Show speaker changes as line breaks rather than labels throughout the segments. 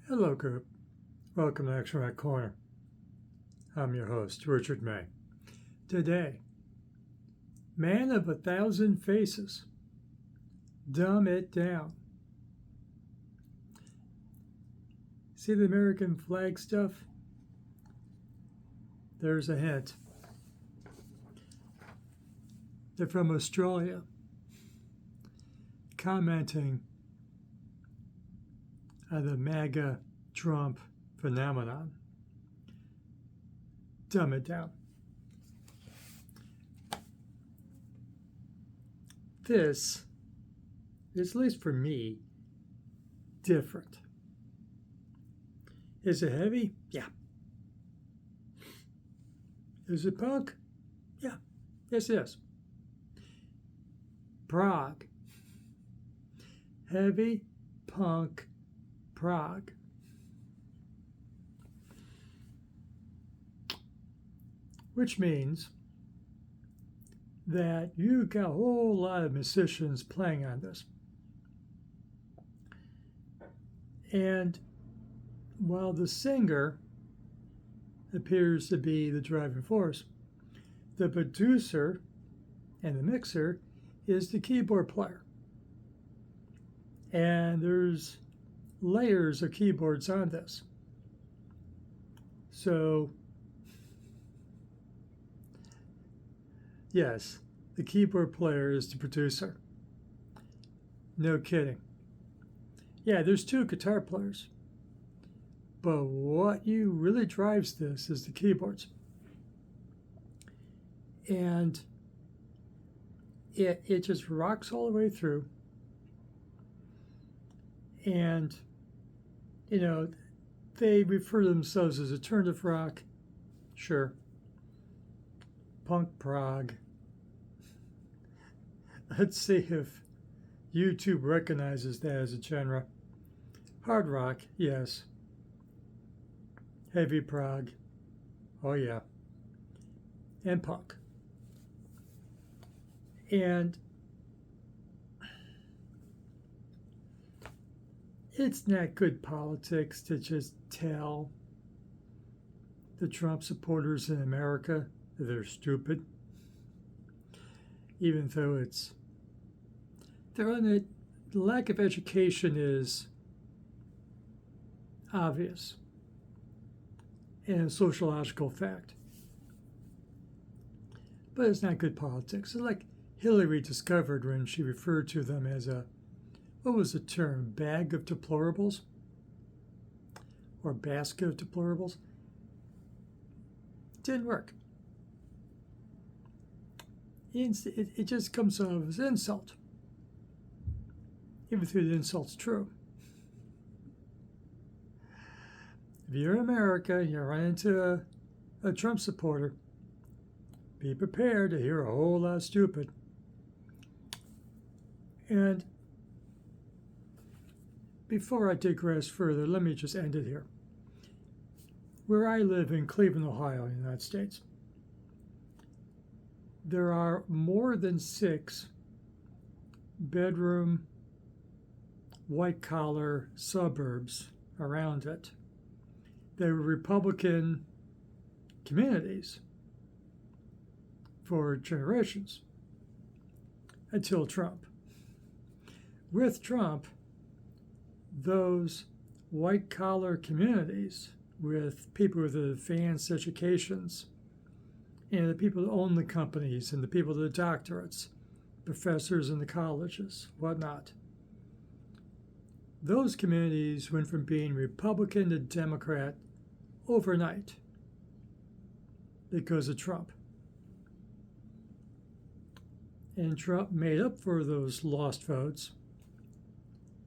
Hello, group. Welcome to Action Right Corner. I'm your host, Richard May. Today, Man of 1,000 Faces. Dumb it down. See the American flag stuff? There's a hint. They're from Australia, commenting on the MAGA Trump phenomenon. Dumb it down. This is, at least for me, different. Is it heavy? Yeah. Is it punk? Yeah. Yes, it is. Prog. Heavy punk prog. Which means that you got a whole lot of musicians playing on this. And while the singer appears to be the driving force, the producer and the mixer is the keyboard player. And there's layers of keyboards on this. So, yes, the keyboard player is the producer. No kidding. Yeah, there's two guitar players. But what really drives this is the keyboards. And it just rocks all the way through. And, you know, they refer to themselves as alternative rock. Sure. Punk prog. Let's see if YouTube recognizes that as a genre. Hard rock, yes. Heavy prog, oh yeah. And punk. And it's not good politics to just tell the Trump supporters in America that they're stupid, even though the lack of education is obvious and a sociological fact. But it's not good politics. It's like Hillary discovered when she referred to them as what was the term? Bag of deplorables? Or basket of deplorables? It didn't work. It just comes off as insult. Even though the insult's true. If you're in America and you run into a Trump supporter, be prepared to hear a whole lot of stupid. And before I digress further, let me just end it here. Where I live in Cleveland, Ohio, in the United States, there are more than 6 bedroom, white-collar suburbs around it. They were Republican communities for generations until Trump. With Trump, those white-collar communities with people with advanced educations and the people that own the companies and the people with the doctorates, professors in the colleges, whatnot, those communities went from being Republican to Democrat overnight because of Trump. And Trump made up for those lost votes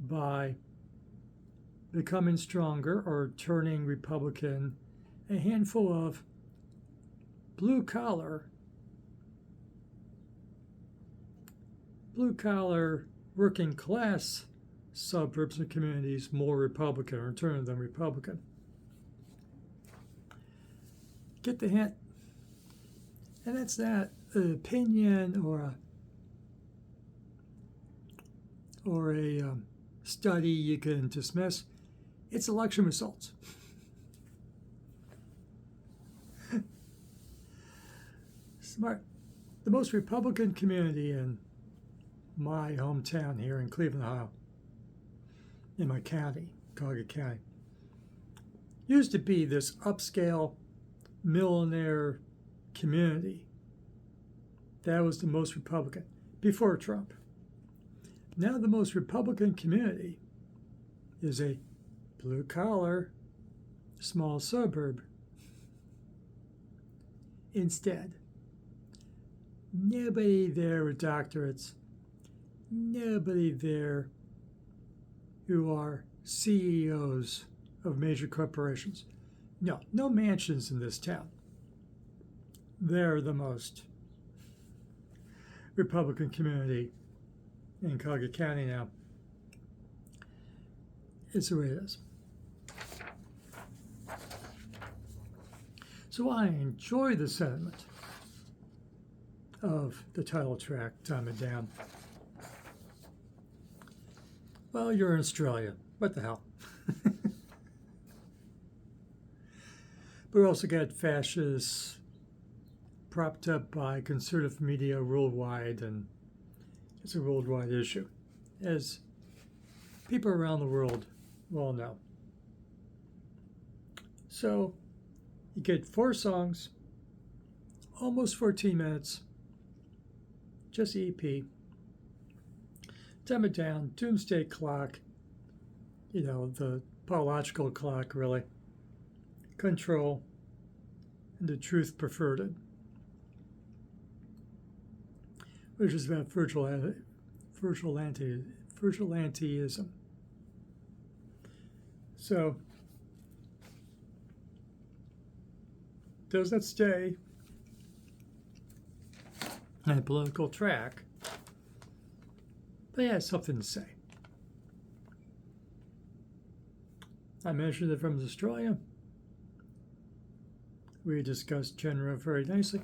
by becoming stronger or turning Republican a handful of blue-collar working class suburbs and communities more Republican or turning them Republican. Get the hint? And that's not an opinion or a study you can dismiss. its election results. Smart. The most Republican community in my hometown here in Cleveland, Ohio, in my county, Cuyahoga County, used to be this upscale millionaire community. That was the most Republican before Trump. Now the most Republican community is a blue-collar, small suburb. Instead, nobody there with doctorates, nobody there who are CEOs of major corporations. No mansions in this town. They're the most Republican community in Cuyahoga County now. It's the way it is. So I enjoy the sentiment of the title track, Time It Down. Well, you're in Australia. What the hell? But we also got fascists propped up by conservative media worldwide, and it's a worldwide issue, as people around the world will know. So you get 4 songs, almost 14 minutes, just EP. Time It Down, Doomsday Clock, the biological clock, really. Control, and The Truth Perverted, which is about virtual antiism. So, does that stay on a political track? But yeah, something to say. I mentioned it from Australia. We discussed genre very nicely.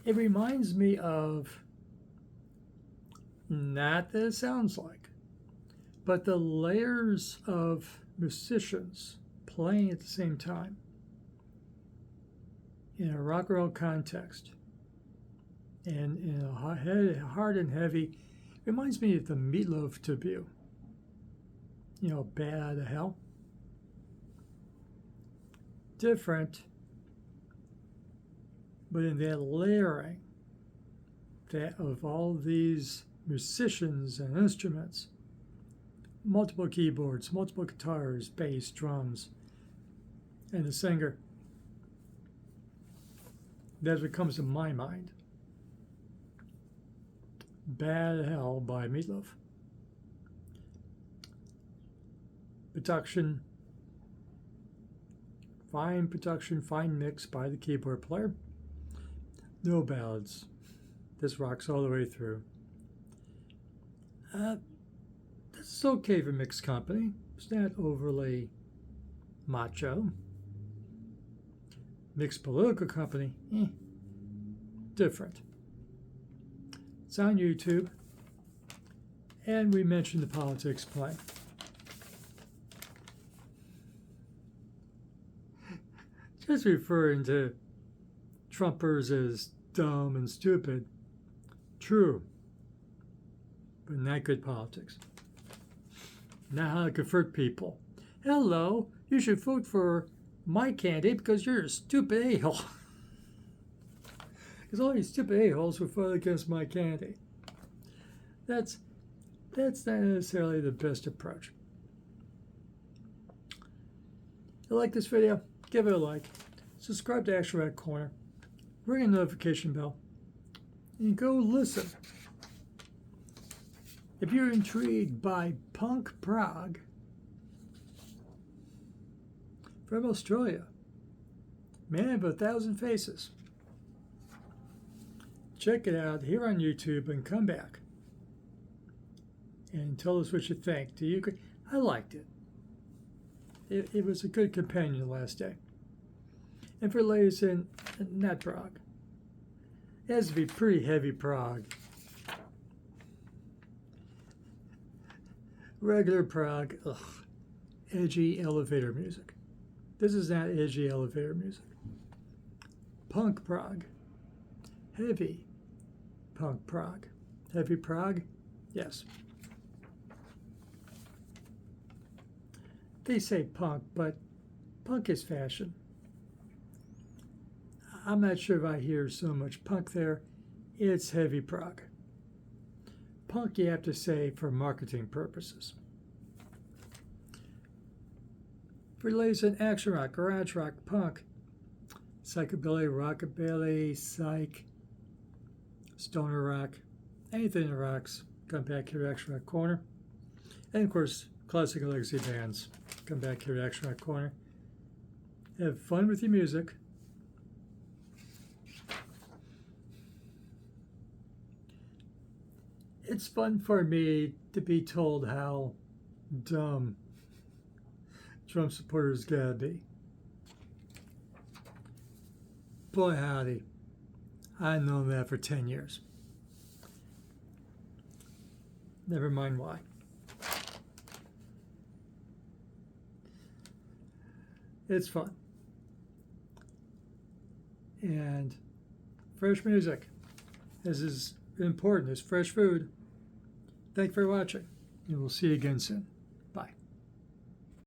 It reminds me of, not that it sounds like, but the layers of musicians playing at the same time in a rock and roll context and in a hard and heavy. Reminds me of the Meatloaf debut. Bad Out of Hell. Different, but in that layering of all these musicians and instruments, multiple keyboards, multiple guitars, bass, drums, and the singer. That's what comes to my mind. Bad Hell by Meatloaf. Production, fine mix by the keyboard player. No ballads. This rocks all the way through. This is okay for mixed company. It's not overly macho. Mixed political company, different. It's on YouTube, and we mentioned the politics play. Just referring to Trumpers as dumb and stupid, true, but not good politics. Not how to convert people. Hello, you should vote for my candidate because you're a stupid a-hole. Because all these stupid a-holes will vote against my candidate. That's not necessarily the best approach. If you like this video, give it a like. Subscribe to Action Rat Corner. Ring a notification bell. And go listen. If you're intrigued by punk prog from Australia, Man of 1,000 Faces, check it out here on YouTube and come back and tell us what you think. Do you agree? I liked it. It was a good companion the last day. And for ladies in not prog, it has to be pretty heavy prog. Regular prog, ugh, edgy elevator music. This is not edgy elevator music. Punk prog. Heavy punk prog. Heavy prog? Yes. They say punk, but punk is fashion. I'm not sure if I hear so much punk there. It's heavy prog. Punk, you have to say, for marketing purposes. For ladies in action rock, garage rock, punk, psychobilly, rockabilly, psych, stoner rock, anything that rocks, come back here to Action Rock Corner. And of course, classic legacy bands, come back here to Action Rock Corner. Have fun with your music. It's fun for me to be told how dumb Trump supporters gotta be. Boy howdy, I've known that for 10 years. Never mind why. It's fun. And fresh music, as is important as fresh food. Thanks for watching, and we'll see you again soon.